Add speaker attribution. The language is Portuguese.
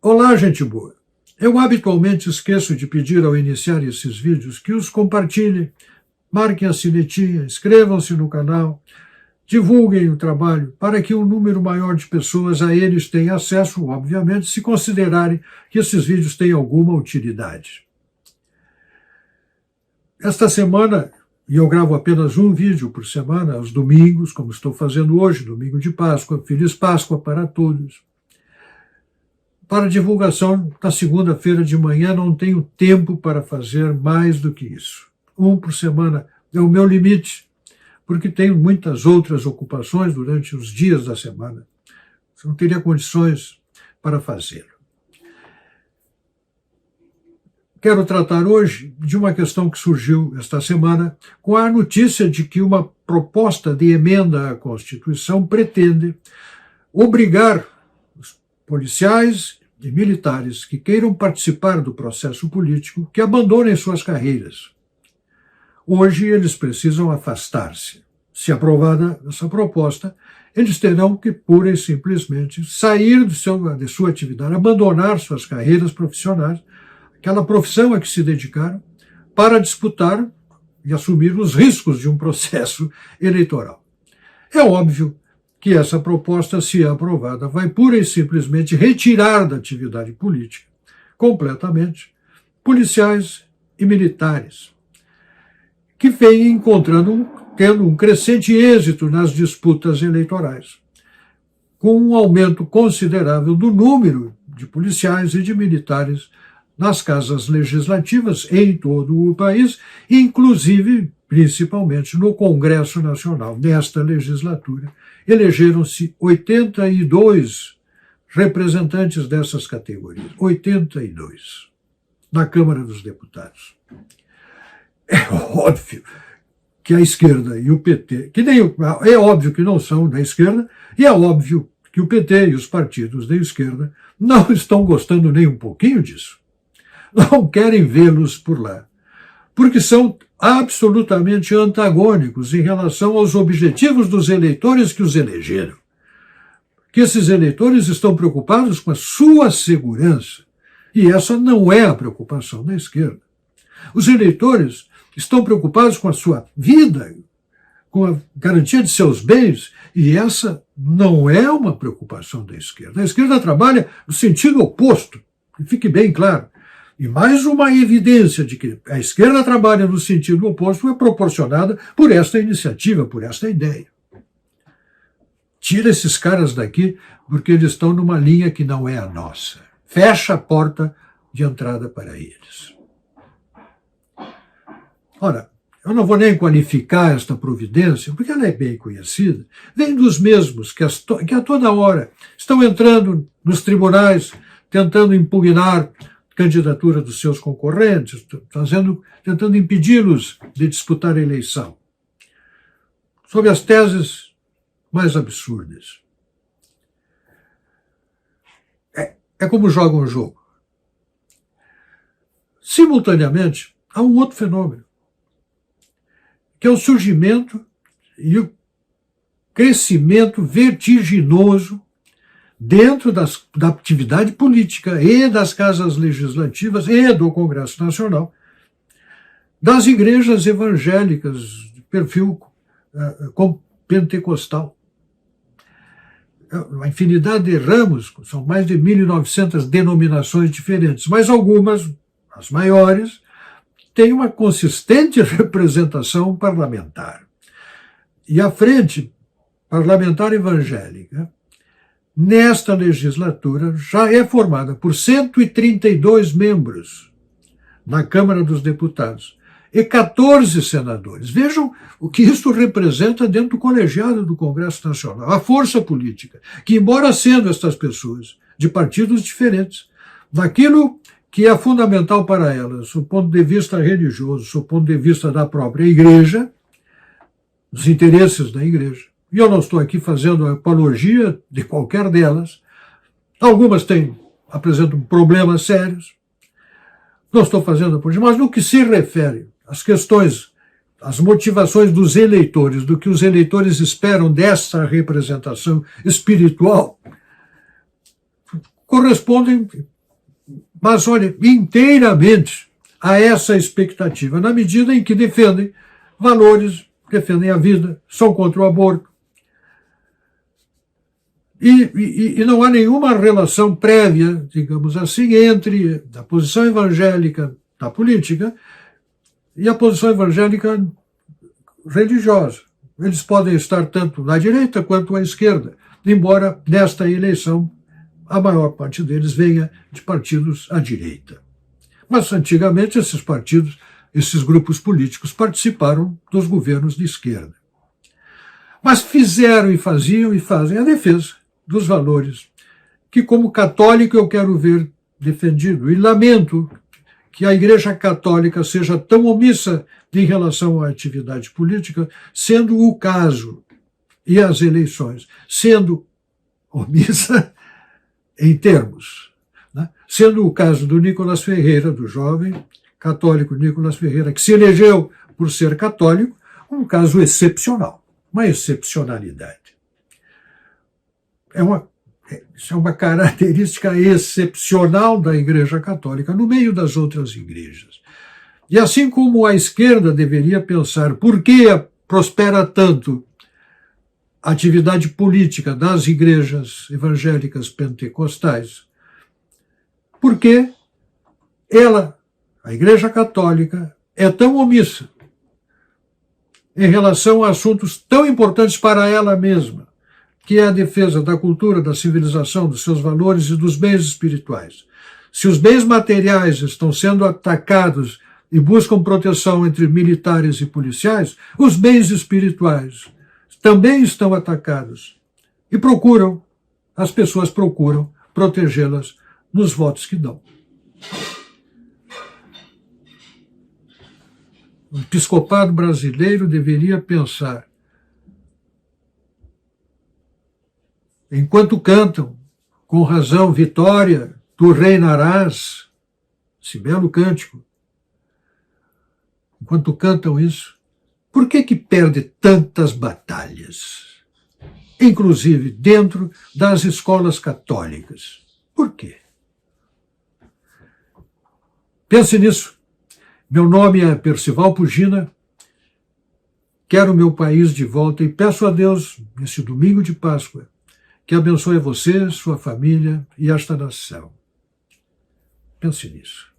Speaker 1: Olá, gente boa. Eu habitualmente esqueço de pedir ao iniciar esses vídeos que os compartilhem, marquem a sinetinha, inscrevam-se no canal, divulguem o trabalho para que um número maior de pessoas a eles tenha acesso, obviamente, se considerarem que esses vídeos têm alguma utilidade. Esta semana, e eu gravo apenas um vídeo por semana, aos domingos, como estou fazendo hoje, domingo de Páscoa, Feliz Páscoa para todos. Para divulgação, na segunda-feira de manhã, não tenho tempo para fazer mais do que isso. Um por semana é o meu limite, porque tenho muitas outras ocupações durante os dias da semana. Não teria condições para fazê-lo. Quero tratar hoje de uma questão que surgiu esta semana com a notícia de que uma proposta de emenda à Constituição pretende obrigar os policiais e militares que queiram participar do processo político que abandonem suas carreiras. Hoje eles precisam afastar-se. Se aprovada essa proposta, eles terão que pura e simplesmente sair de sua atividade, abandonar suas carreiras profissionais, aquela profissão a que se dedicaram, para disputar e assumir os riscos de um processo eleitoral. É óbvio que essa proposta, se aprovada, vai pura e simplesmente retirar da atividade política, completamente, policiais e militares, que vêm tendo um crescente êxito nas disputas eleitorais, com um aumento considerável do número de policiais e de militares nas casas legislativas em todo o país, inclusive, principalmente, no Congresso Nacional. Nesta legislatura, elegeram-se 82 representantes dessas categorias. 82. Na Câmara dos Deputados. É óbvio que a esquerda e o PT, é óbvio que não são da esquerda, e é óbvio que o PT e os partidos da esquerda não estão gostando nem um pouquinho disso. Não querem vê-los por lá, porque são absolutamente antagônicos em relação aos objetivos dos eleitores que os elegeram. Que esses eleitores estão preocupados com a sua segurança, e essa não é a preocupação da esquerda. Os eleitores estão preocupados com a sua vida, com a garantia de seus bens, e essa não é uma preocupação da esquerda. A esquerda trabalha no sentido oposto, que fique bem claro. E mais uma evidência de que a esquerda trabalha no sentido oposto é proporcionada por esta iniciativa, por esta ideia. Tira esses caras daqui porque eles estão numa linha que não é a nossa. Fecha a porta de entrada para eles. Ora, eu não vou nem qualificar esta providência, porque ela é bem conhecida. Vem dos mesmos que a toda hora estão entrando nos tribunais, tentando impugnar candidatura dos seus concorrentes, tentando impedi-los de disputar a eleição, sob as teses mais absurdas. É como jogam um jogo. Simultaneamente, há um outro fenômeno, que é o surgimento e o crescimento vertiginoso dentro da atividade política e das casas legislativas e do Congresso Nacional, das igrejas evangélicas de perfil pentecostal. Uma infinidade de ramos, são mais de 1.900 denominações diferentes, mas algumas, as maiores, têm uma consistente representação parlamentar. E a frente parlamentar evangélica, nesta legislatura, já é formada por 132 membros na Câmara dos Deputados e 14 senadores. Vejam o que isso representa dentro do colegiado do Congresso Nacional. A força política, que embora sendo estas pessoas de partidos diferentes, naquilo que é fundamental para elas, do ponto de vista religioso, do ponto de vista da própria igreja, dos interesses da igreja, e eu não estou aqui fazendo apologia de qualquer delas. Algumas apresentam problemas sérios. Não estou fazendo apologia, mas no que se refere às questões, às motivações dos eleitores, do que os eleitores esperam dessa representação espiritual, correspondem, mas olha, inteiramente a essa expectativa, na medida em que defendem valores, defendem a vida, são contra o aborto. E não há nenhuma relação prévia, digamos assim, entre a posição evangélica da política e a posição evangélica religiosa. Eles podem estar tanto na direita quanto à esquerda, embora nesta eleição a maior parte deles venha de partidos à direita. Mas antigamente esses partidos, esses grupos políticos participaram dos governos de esquerda. Mas fizeram e faziam e fazem a defesa dos valores que, como católico, eu quero ver defendido. E lamento que a Igreja Católica seja tão omissa em relação à atividade política, sendo o caso, e as eleições, sendo omissa em termos, né? Sendo o caso do Nicolas Ferreira, do jovem católico Nicolas Ferreira, que se elegeu por ser católico, um caso excepcional, uma excepcionalidade. Isso é uma característica excepcional da Igreja Católica, no meio das outras igrejas. E assim como a esquerda deveria pensar por que prospera tanto a atividade política das igrejas evangélicas pentecostais, porque ela, a Igreja Católica, é tão omissa em relação a assuntos tão importantes para ela mesma, que é a defesa da cultura, da civilização, dos seus valores e dos bens espirituais. Se os bens materiais estão sendo atacados e buscam proteção entre militares e policiais, os bens espirituais também estão atacados e as pessoas procuram protegê-las nos votos que dão. O episcopado brasileiro deveria pensar, enquanto cantam, com razão, Vitória, tu reinarás, esse belo cântico, enquanto cantam isso, por que perde tantas batalhas? Inclusive dentro das escolas católicas. Por quê? Pense nisso. Meu nome é Percival Pugina, quero meu país de volta e peço a Deus, nesse domingo de Páscoa, que abençoe você, sua família e esta nação. Pense nisso.